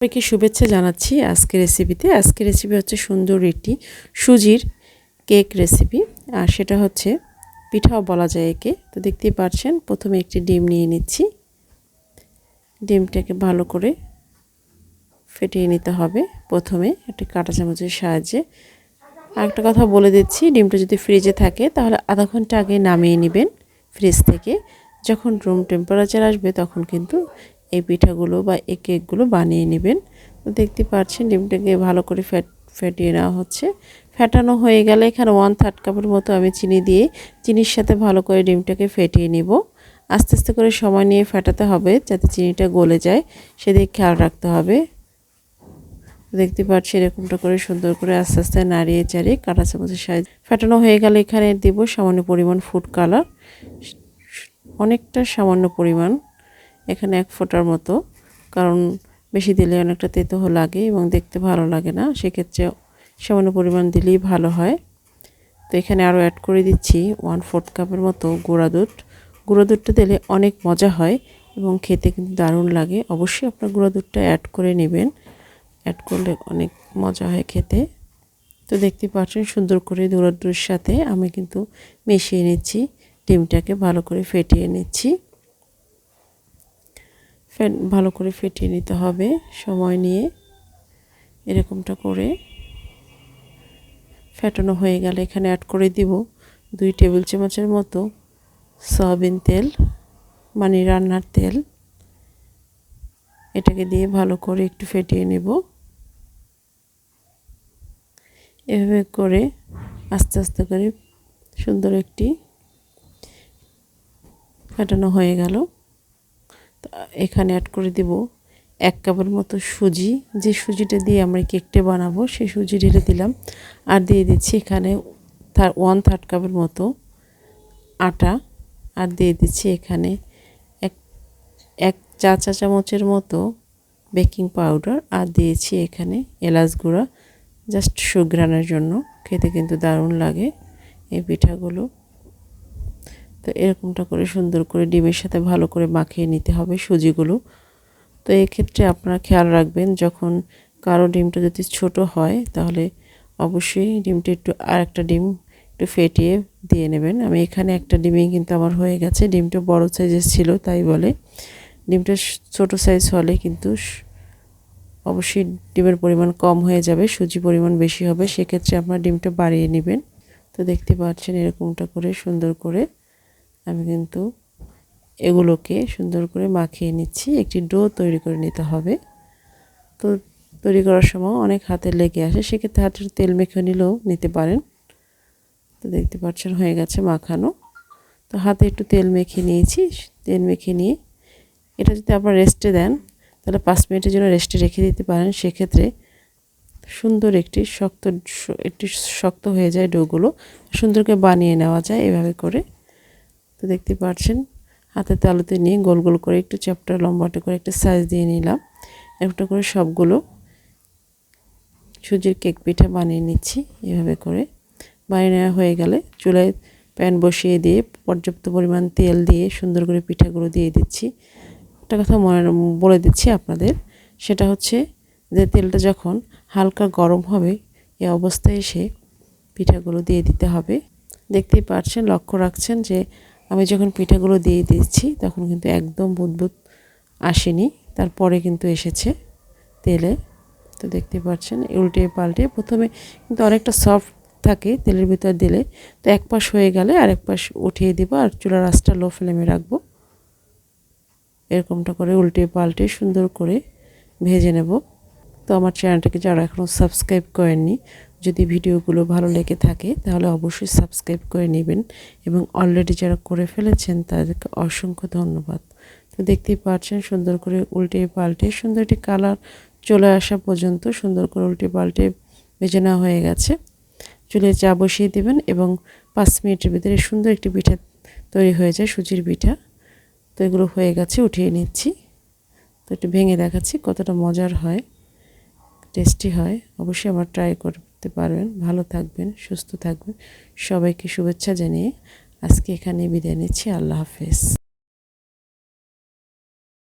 সবাইকে শুভেচ্ছা জানাচ্ছি আজকের রেসিপিতে। আজকের রেসিপি হচ্ছে সুন্দর একটি সুজির কেক রেসিপি, আর সেটা হচ্ছে পিঠাও বলা যায় একে। তো দেখতেই পাচ্ছেন, প্রথমে একটি ডিম নিয়ে নিচ্ছি। ডিমটাকে ভালো করে ফেটিয়ে নিতে হবে প্রথমে একটি কাঁটা চামচের সাহায্যে। আর একটা কথা বলে দিচ্ছি, ডিমটা যদি ফ্রিজে থাকে তাহলে আধা ঘন্টা আগে নামিয়ে নেবেন ফ্রিজ থেকে। যখন রুম টেম্পারেচার আসবে তখন কিন্তু এই পিঠাগুলো বা এই কেকগুলো বানিয়ে নেবেন। তো দেখতে পাচ্ছেন ডিমটাকে ভালো করে ফেটিয়ে নেওয়া হচ্ছে। ফেটানো হয়ে গেলে এখানে 1/3 কাপের মতো আমি চিনি দিয়ে চিনির সাথে ভালো করে ডিমটাকে ফেটিয়ে নিব। আস্তে আস্তে করে সময় নিয়ে ফেটাতে হবে যাতে চিনিটা গলে যায়, সেদিকে খেয়াল রাখতে হবে। দেখতে পাচ্ছি এরকমটা করে সুন্দর করে আস্তে আস্তে নাড়িয়ে চাড়িয়ে কাঁটা চামচের সাহায্যে ফেটানো হয়ে গেলে এখানে দেব সামান্য পরিমাণ ফুড কালার, অনেকটা সামান্য পরিমাণ, এখানে 1 ফোঁটার মতো, কারণ বেশি দিলে অনেকটা তেতো লাগে এবং দেখতে ভালো লাগে না, সেক্ষেত্রে সামান্য পরিমাণ দিলেই ভালো হয়। তো এখানে আরও অ্যাড করে দিচ্ছি 1/4 কাপের মতো গুঁড়া দুধ। গুঁড়ো দুধটা দিলে অনেক মজা হয় এবং খেতে কিন্তু দারুণ লাগে। অবশ্যই আপনার গুঁড়ো দুধটা অ্যাড করে নেবেন, অ্যাড করলে অনেক মজা হয় খেতে। তো দেখতে পাচ্ছেন সুন্দর করে গুঁড়ো দুধের সাথে আমি কিন্তু মিশিয়ে নিচ্ছি, ডিমটাকে ভালো করে ফেটিয়ে নিচ্ছি। ভালো করে ফেটিয়ে নিতে হবে সময় নিয়ে। এরকমটা করে ফেটানো হয়ে গেলে এখানে অ্যাড করে দিব 2 টেবিল চামচের মতো সয়াবিন তেল, মানে রান্নার তেল। এটাকে দিয়ে ভালো করে একটু ফেটিয়ে নেব। এভাবে করে আস্তে আস্তে করে সুন্দর একটি ফেটানো হয়ে গেল। এখানে অ্যাড করে দিব 1 কাপের মতো সুজি। যে সুজিটা দিয়ে আমরা কেকটা বানাবো সেই সুজি ঢেলে দিলাম। আর দিয়ে দিচ্ছি এখানে 1/3 কাপের মতো আটা। আর দিয়ে দিচ্ছি এখানে এক চা চামচের মতো বেকিং পাউডার। আর দিয়েছি এখানে এলাচ গুঁড়া, জাস্ট সুঘ্রাণের জন্য। খেতে কিন্তু দারুণ লাগে এই পিঠাগুলো। তো এরকমটা করে সুন্দর করে ডিমের সাথে ভালো করে মাখিয়ে নিতে হবে সুজিগুলো। তো এক্ষেত্রে আপনারা খেয়াল রাখবেন, যখন কারো ডিমটা যদি ছোট হয় তাহলে অবশ্যই ডিমটা আরেকটা ডিম একটু ফেটিয়ে দিয়ে নেবেন। আমি এখানে একটা ডিমই কিন্তু আমার হয়ে গেছে। ডিমটা বড় সাইজের ছিল তাই বলে। ডিমটা ছোট সাইজ হলে কিন্তু অবশ্যই ডিমের পরিমাণ কম হয়ে যাবে, সুজি পরিমাণ বেশি হবে, সেক্ষেত্রে আপনারা ডিমটা বাড়িয়ে নেবেন। তো দেখতে পাচ্ছেন এরকমটা করে সুন্দর করে আমি কিন্তু এগুলোকে সুন্দর করে মাখিয়ে নিচ্ছি। একটি ডো তৈরি করে নিতে হবে। তো তৈরি করার সময় অনেক হাতে লেগে আসে, সেক্ষেত্রে হাতের তেল মেখে নিলেও নিতে পারেন। তো দেখতে পাচ্ছেন হয়ে গেছে মাখানো। তো হাতে একটু তেল মেখে নিয়েছি। তেল মেখে নিয়ে এটা যদি আপনারা রেস্টে দেন তাহলে 5 মিনিটের জন্য রেস্টে রেখে দিতে পারেন। সেক্ষেত্রে সুন্দর একটি শক্ত হয়ে যায় ডোগুলো, সুন্দর করে বানিয়ে নেওয়া যায় এভাবে করে। তো দেখতে পাচ্ছেন হাতে তালুতে নিয়ে গোল গোল করে একটু চ্যাপ্টা লম্বাটে করে একটা সাইজ দিয়ে নিলাম। একটা করে সবগুলো সুজির কেক পিঠা বানিয়ে নিচ্ছি। এভাবে করে বানিয়ে নেওয়া হয়ে গেলে চুলায় প্যান বসিয়ে দিয়ে পর্যাপ্ত পরিমাণ তেল দিয়ে সুন্দর করে পিঠাগুলো দিয়ে দিচ্ছি। একটা কথা বলে দিচ্ছি আপনাদের, সেটা হচ্ছে যে তেলটা যখন হালকা গরম হবে এই অবস্থায় এসে পিঠাগুলো দিয়ে দিতে হবে। দেখতেই পাচ্ছেন, লক্ষ্য রাখছেন যে আমি যখন পিঠাগুলো দিয়ে দিচ্ছি তখন কিন্তু একদম বুদবুদ আসেনি, তারপরে কিন্তু এসেছে তেলে। তো দেখতে পাচ্ছেন উল্টে পাল্টে প্রথমে কিন্তু অনেকটা সফট থাকে তেলের ভিতর দিলে। তো এক পাশ হয়ে গেলে আরেক পাশ উঠিয়ে দিব আর চুলার আঁচটা লো ফ্লেমে রাখবো। এরকমটা করে উল্টে পাল্টে সুন্দর করে ভেজে নেব। তো আমার চ্যানেলটাকে যারা এখনও সাবস্ক্রাইব করেননি, যদি ভিডিওগুলো ভালো লেগে থাকে তাহলে অবশ্যই সাবস্ক্রাইব করে নেবেন, এবং অলরেডি যারা করে ফেলেছেন তাদেরকে অসংখ্য ধন্যবাদ। তো দেখতেই পাচ্ছেন সুন্দর করে উল্টে পাল্টে সুন্দর একটি কালার চলে আসা পর্যন্ত সুন্দর করে উল্টে পাল্টে ভেজে নেওয়া হয়ে গেছে। চুলায় চা বসিয়ে দেবেন এবং 5 মিনিটের ভিতরে সুন্দর একটি পিঠা তৈরি হয়ে যায়, সুজির পিঠা। তো এগুলো হয়ে গেছে, উঠিয়ে নিচ্ছি। তো একটু ভেঙে দেখাচ্ছি কতটা মজার হয়, টেস্টি হয়। অবশ্যই আবার ট্রাই করতে পারবেন। ভালো থাকবেন, সুস্থ থাকবেন। সবাইকে শুভেচ্ছা জানিয়ে আজকে এখানে বিদায় নিচ্ছি। আল্লাহ হাফেজ।